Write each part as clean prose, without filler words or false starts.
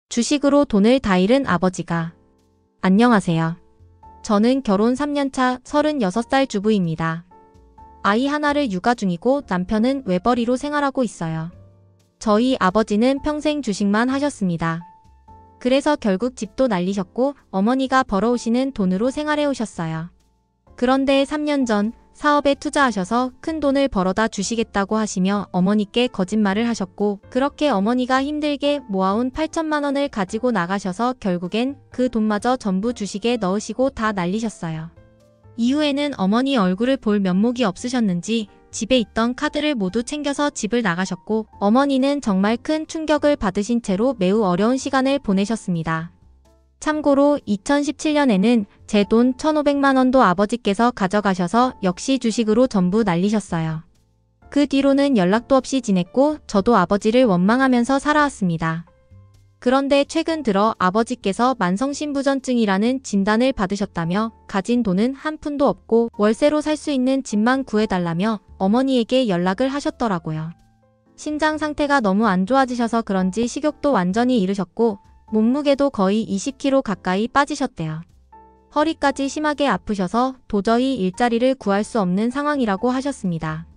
주식으로 돈을 다 잃은 아버지가. 안녕하세요. 저는 결혼 3년차 36살 주부입니다. 아이 하나를 육아 중이고 남편은 외벌이로 생활하고 있어요. 저희 아버지는 평생 주식만 하셨습니다. 그래서 결국 집도 날리셨고 어머니가 벌어오시는 돈으로 생활해 오셨어요. 그런데 3년 전 사업에 투자하셔서 큰 돈을 벌어다 주시겠다고 하시며 어머니께 거짓말을 하셨고, 그렇게 어머니가 힘들게 모아온 8천만 원을 가지고 나가셔서 결국엔 그 돈마저 전부 주식에 넣으시고 다 날리셨어요. 이후에는 어머니 얼굴을 볼 면목이 없으셨는지 집에 있던 카드를 모두 챙겨서 집을 나가셨고, 어머니는 정말 큰 충격을 받으신 채로 매우 어려운 시간을 보내셨습니다. 참고로 2017년에는 제 돈 1,500만 원도 아버지께서 가져가셔서 역시 주식으로 전부 날리셨어요. 그 뒤로는 연락도 없이 지냈고 저도 아버지를 원망하면서 살아왔습니다. 그런데 최근 들어 아버지께서 만성신부전증이라는 진단을 받으셨다며 가진 돈은 한 푼도 없고 월세로 살 수 있는 집만 구해달라며 어머니에게 연락을 하셨더라고요. 신장 상태가 너무 안 좋아지셔서 그런지 식욕도 완전히 잃으셨고 몸무게도 거의 20kg 가까이 빠지셨대요. 허리까지 심하게 아프셔서 도저히 일자리를 구할 수 없는 상황이라고 하셨습니다.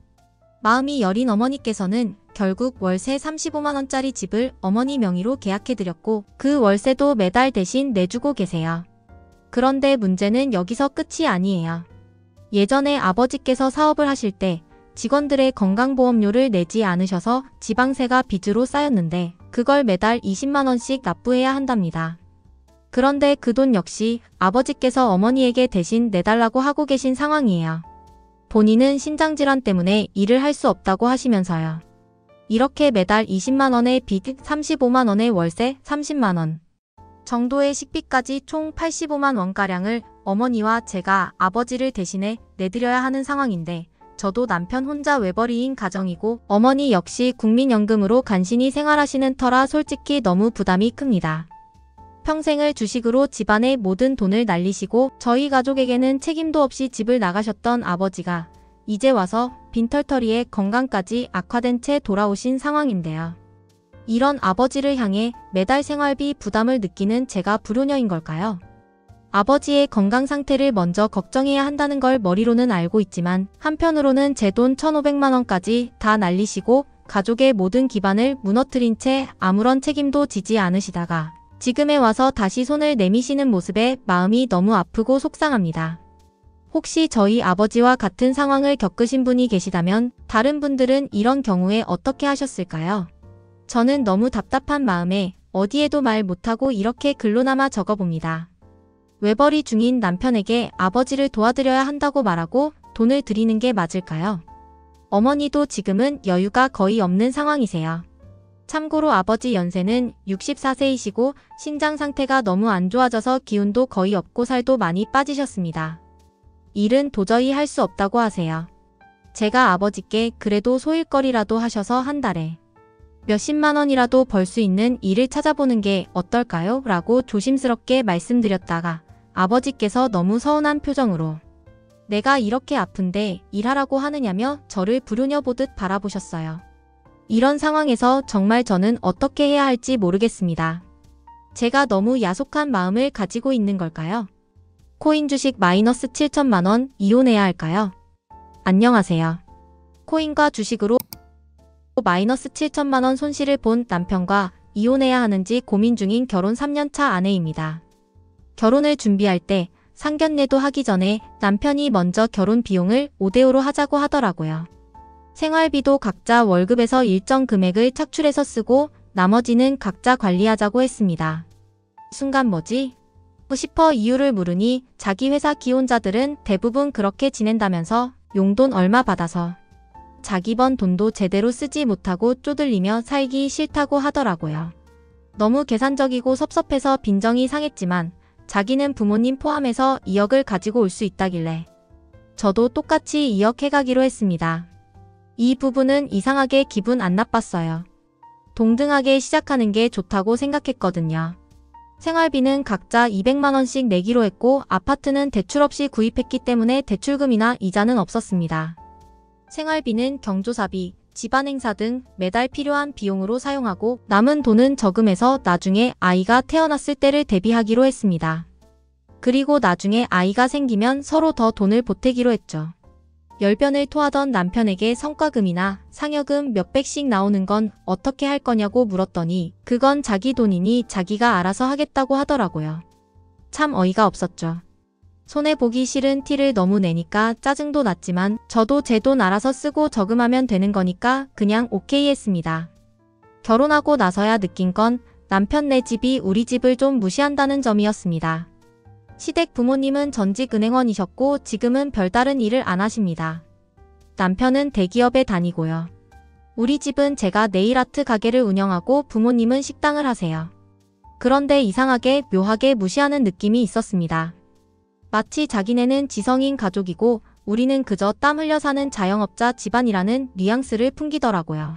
마음이 여린 어머니께서는 결국 월세 35만 원짜리 집을 어머니 명의로 계약해드렸고 그 월세도 매달 대신 내주고 계세요. 그런데 문제는 여기서 끝이 아니에요. 예전에 아버지께서 사업을 하실 때 직원들의 건강보험료를 내지 않으셔서 지방세가 빚으로 쌓였는데 그걸 매달 20만 원씩 납부해야 한답니다. 그런데 그 돈 역시 아버지께서 어머니에게 대신 내달라고 하고 계신 상황이에요. 본인은 신장질환 때문에 일을 할 수 없다고 하시면서요. 이렇게 매달 20만 원의 빚, 35만 원의 월세, 30만 원 정도의 식비까지 총 85만 원가량을 어머니와 제가 아버지를 대신해 내드려야 하는 상황인데, 저도 남편 혼자 외벌이인 가정이고 어머니 역시 국민연금으로 간신히 생활하시는 터라 솔직히 너무 부담이 큽니다. 평생을 주식으로 집안의 모든 돈을 날리시고 저희 가족에게는 책임도 없이 집을 나가셨던 아버지가 이제 와서 빈털터리에 건강까지 악화된 채 돌아오신 상황인데요. 이런 아버지를 향해 매달 생활비 부담을 느끼는 제가 불효녀인 걸까요? 아버지의 건강 상태를 먼저 걱정해야 한다는 걸 머리로는 알고 있지만 한편으로는 제 돈 1,500만 원까지 다 날리시고 가족의 모든 기반을 무너뜨린 채 아무런 책임도 지지 않으시다가 지금에 와서 다시 손을 내미시는 모습에 마음이 너무 아프고 속상합니다. 혹시 저희 아버지와 같은 상황을 겪으신 분이 계시다면 다른 분들은 이런 경우에 어떻게 하셨을까요? 저는 너무 답답한 마음에 어디에도 말 못하고 이렇게 글로나마 적어봅니다. 외벌이 중인 남편에게 아버지를 도와드려야 한다고 말하고 돈을 드리는 게 맞을까요? 어머니도 지금은 여유가 거의 없는 상황이세요. 참고로 아버지 연세는 64세이시고 신장 상태가 너무 안 좋아져서 기운도 거의 없고 살도 많이 빠지셨습니다. 일은 도저히 할 수 없다고 하세요. 제가 아버지께 그래도 소일거리라도 하셔서 한 달에 몇십만 원이라도 벌 수 있는 일을 찾아보는 게 어떨까요? 라고 조심스럽게 말씀드렸다가 아버지께서 너무 서운한 표정으로 내가 이렇게 아픈데 일하라고 하느냐며 저를 불효녀 보듯 바라보셨어요. 이런 상황에서 정말 저는 어떻게 해야 할지 모르겠습니다. 제가 너무 야속한 마음을 가지고 있는 걸까요? 코인 주식 마이너스 7천만 원 이혼해야 할까요? 안녕하세요. 코인과 주식으로 마이너스 7천만 원 손실을 본 남편과 이혼해야 하는지 고민 중인 결혼 3년차 아내입니다. 결혼을 준비할 때 상견례도 하기 전에 남편이 먼저 결혼 비용을 5대5로 하자고 하더라고요. 생활비도 각자 월급에서 일정 금액을 착출해서 쓰고 나머지는 각자 관리하자고 했습니다. 순간 뭐지? 싶어 이유를 물으니 자기 회사 기혼자들은 대부분 그렇게 지낸다면서 용돈 얼마 받아서 자기 번 돈도 제대로 쓰지 못하고 쪼들리며 살기 싫다고 하더라고요. 너무 계산적이고 섭섭해서 빈정이 상했지만 자기는 부모님 포함해서 2억을 가지고 올 수 있다길래 저도 똑같이 2억 해가기로 했습니다. 이 부분은 이상하게 기분 안 나빴어요. 동등하게 시작하는 게 좋다고 생각했거든요. 생활비는 각자 200만 원씩 내기로 했고 아파트는 대출 없이 구입했기 때문에 대출금이나 이자는 없었습니다. 생활비는 경조사비, 집안 행사 등 매달 필요한 비용으로 사용하고 남은 돈은 저금해서 나중에 아이가 태어났을 때를 대비하기로 했습니다. 그리고 나중에 아이가 생기면 서로 더 돈을 보태기로 했죠. 열변을 토하던 남편에게 성과금이나 상여금 몇백씩 나오는 건 어떻게 할 거냐고 물었더니 그건 자기 돈이니 자기가 알아서 하겠다고 하더라고요. 참 어이가 없었죠. 손해보기 싫은 티를 너무 내니까 짜증도 났지만 저도 제 돈 알아서 쓰고 저금하면 되는 거니까 그냥 오케이 했습니다. 결혼하고 나서야 느낀 건 남편네 집이 우리 집을 좀 무시한다는 점이었습니다. 시댁 부모님은 전직 은행원이셨고 지금은 별다른 일을 안 하십니다. 남편은 대기업에 다니고요. 우리 집은 제가 네일아트 가게를 운영하고 부모님은 식당을 하세요. 그런데 이상하게 묘하게 무시하는 느낌이 있었습니다. 마치 자기네는 지성인 가족이고 우리는 그저 땀 흘려 사는 자영업자 집안이라는 뉘앙스를 풍기더라고요.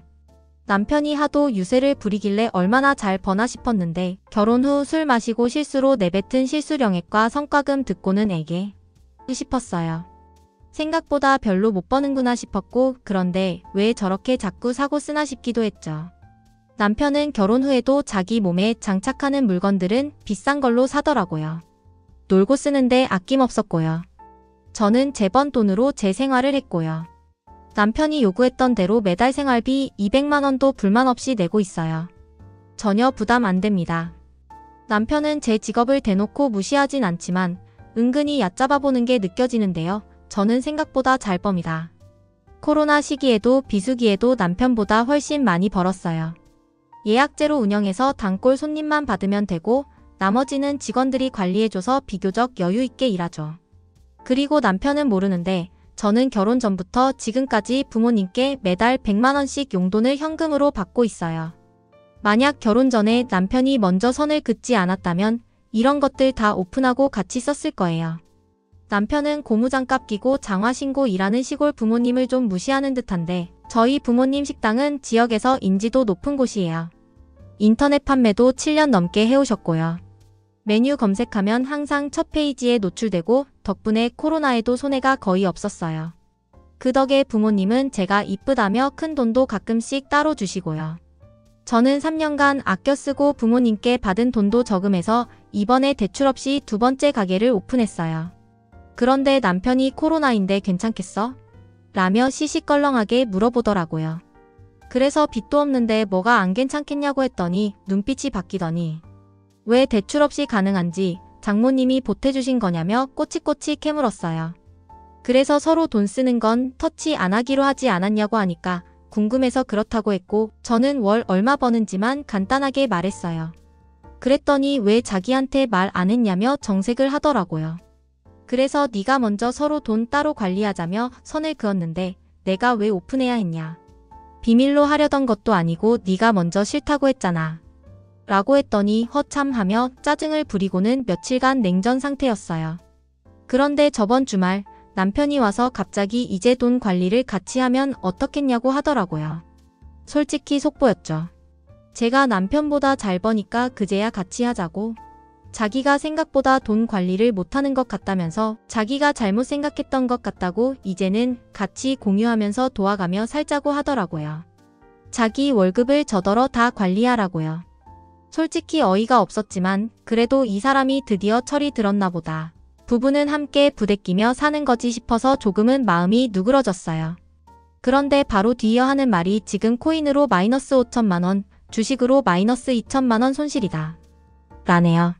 남편이 하도 유세를 부리길래 얼마나 잘 버나 싶었는데 결혼 후 술 마시고 실수로 내뱉은 실수령액과 성과금 듣고는 에게 싶었어요. 생각보다 별로 못 버는구나 싶었고 그런데 왜 저렇게 자꾸 사고 쓰나 싶기도 했죠. 남편은 결혼 후에도 자기 몸에 장착하는 물건들은 비싼 걸로 사더라고요. 놀고 쓰는데 아낌없었고요. 저는 제 번 돈으로 제 생활을 했고요. 남편이 요구했던 대로 매달 생활비 200만 원도 불만 없이 내고 있어요. 전혀 부담 안 됩니다. 남편은 제 직업을 대놓고 무시하진 않지만 은근히 얕잡아 보는 게 느껴지는데요. 저는 생각보다 잘 멉니다. 코로나 시기에도 비수기에도 남편보다 훨씬 많이 벌었어요. 예약제로 운영해서 단골 손님만 받으면 되고 나머지는 직원들이 관리해줘서 비교적 여유 있게 일하죠. 그리고 남편은 모르는데 저는 결혼 전부터 지금까지 부모님께 매달 100만 원씩 용돈을 현금으로 받고 있어요. 만약 결혼 전에 남편이 먼저 선을 긋지 않았다면 이런 것들 다 오픈하고 같이 썼을 거예요. 남편은 고무장갑 끼고 장화 신고 일하는 시골 부모님을 좀 무시하는 듯한데 저희 부모님 식당은 지역에서 인지도 높은 곳이에요. 인터넷 판매도 7년 넘게 해오셨고요. 메뉴 검색하면 항상 첫 페이지에 노출되고 덕분에 코로나에도 손해가 거의 없었어요. 그 덕에 부모님은 제가 이쁘다며 큰 돈도 가끔씩 따로 주시고요. 저는 3년간 아껴 쓰고 부모님께 받은 돈도 저금해서 이번에 대출 없이 두 번째 가게를 오픈했어요. 그런데 남편이 코로나인데 괜찮겠어? 라며 시시껄렁하게 물어보더라고요. 그래서 빚도 없는데 뭐가 안 괜찮겠냐고 했더니 눈빛이 바뀌더니 왜 대출 없이 가능한지 장모님이 보태주신 거냐며 꼬치꼬치 캐물었어요. 그래서 서로 돈 쓰는 건 터치 안 하기로 하지 않았냐고 하니까 궁금해서 그렇다고 했고 저는 월 얼마 버는지만 간단하게 말했어요. 그랬더니 왜 자기한테 말 안 했냐며 정색을 하더라고요. 그래서 네가 먼저 서로 돈 따로 관리하자며 선을 그었는데 내가 왜 오픈해야 했냐. 비밀로 하려던 것도 아니고 네가 먼저 싫다고 했잖아. 라고 했더니 허참하며 짜증을 부리고는 며칠간 냉전 상태였어요. 그런데 저번 주말 남편이 와서 갑자기 이제 돈 관리를 같이 하면 어떻겠냐고 하더라고요. 솔직히 속보였죠. 제가 남편보다 잘 버니까 그제야 같이 하자고. 자기가 생각보다 돈 관리를 못하는 것 같다면서 자기가 잘못 생각했던 것 같다고 이제는 같이 공유하면서 도와가며 살자고 하더라고요. 자기 월급을 저더러 다 관리하라고요. 솔직히 어이가 없었지만 그래도 이 사람이 드디어 철이 들었나 보다. 부부는 함께 부대끼며 사는 거지 싶어서 조금은 마음이 누그러졌어요. 그런데 바로 뒤이어 하는 말이 지금 코인으로 마이너스 5천만 원, 주식으로 마이너스 2천만 원 손실이다. 라네요.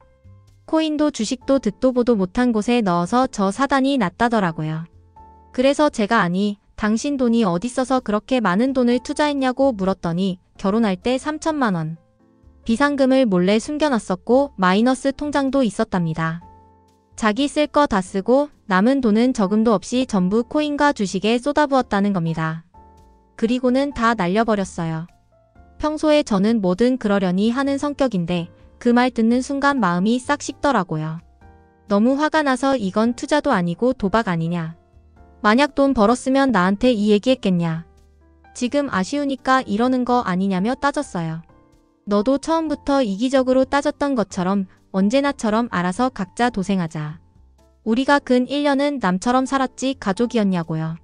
코인도 주식도 듣도 보도 못한 곳에 넣어서 저 사단이 났다더라고요. 그래서 제가 아니, 당신 돈이 어딨어서 그렇게 많은 돈을 투자했냐고 물었더니 결혼할 때 3천만 원. 비상금을 몰래 숨겨놨었고 마이너스 통장도 있었답니다. 자기 쓸 거 다 쓰고 남은 돈은 저금도 없이 전부 코인과 주식에 쏟아부었다는 겁니다. 그리고는 다 날려버렸어요. 평소에 저는 뭐든 그러려니 하는 성격인데 그 말 듣는 순간 마음이 싹 식더라고요. 너무 화가 나서 이건 투자도 아니고 도박 아니냐. 만약 돈 벌었으면 나한테 이 얘기했겠냐. 지금 아쉬우니까 이러는 거 아니냐며 따졌어요. 너도 처음부터 이기적으로 따졌던 것처럼 언제나처럼 알아서 각자 도생하자. 우리가 근 1년은 남처럼 살았지 가족이었냐고요.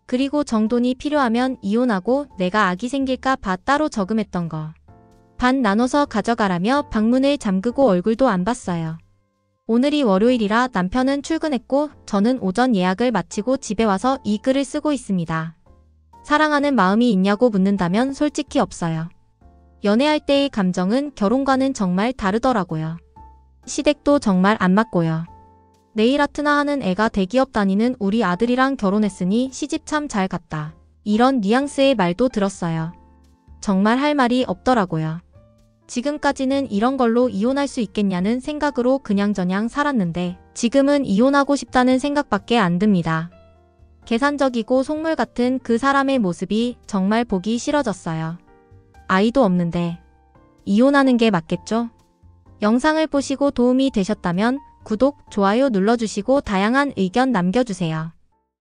그리고 정돈이 필요하면 이혼하고 내가 아기 생길까 봐 따로 저금했던 거. 반 나눠서 가져가라며 방문을 잠그고 얼굴도 안 봤어요. 오늘이 월요일이라 남편은 출근했고 저는 오전 예약을 마치고 집에 와서 이 글을 쓰고 있습니다. 사랑하는 마음이 있냐고 묻는다면 솔직히 없어요. 연애할 때의 감정은 결혼과는 정말 다르더라고요. 시댁도 정말 안 맞고요. 네일 아트나 하는 애가 대기업 다니는 우리 아들이랑 결혼했으니 시집 참 잘 갔다. 이런 뉘앙스의 말도 들었어요. 정말 할 말이 없더라고요. 지금까지는 이런 걸로 이혼할 수 있겠냐는 생각으로 그냥저냥 살았는데 지금은 이혼하고 싶다는 생각밖에 안 듭니다. 계산적이고 속물 같은 그 사람의 모습이 정말 보기 싫어졌어요. 아이도 없는데 이혼하는 게 맞겠죠? 영상을 보시고 도움이 되셨다면 구독, 좋아요 눌러주시고 다양한 의견 남겨주세요.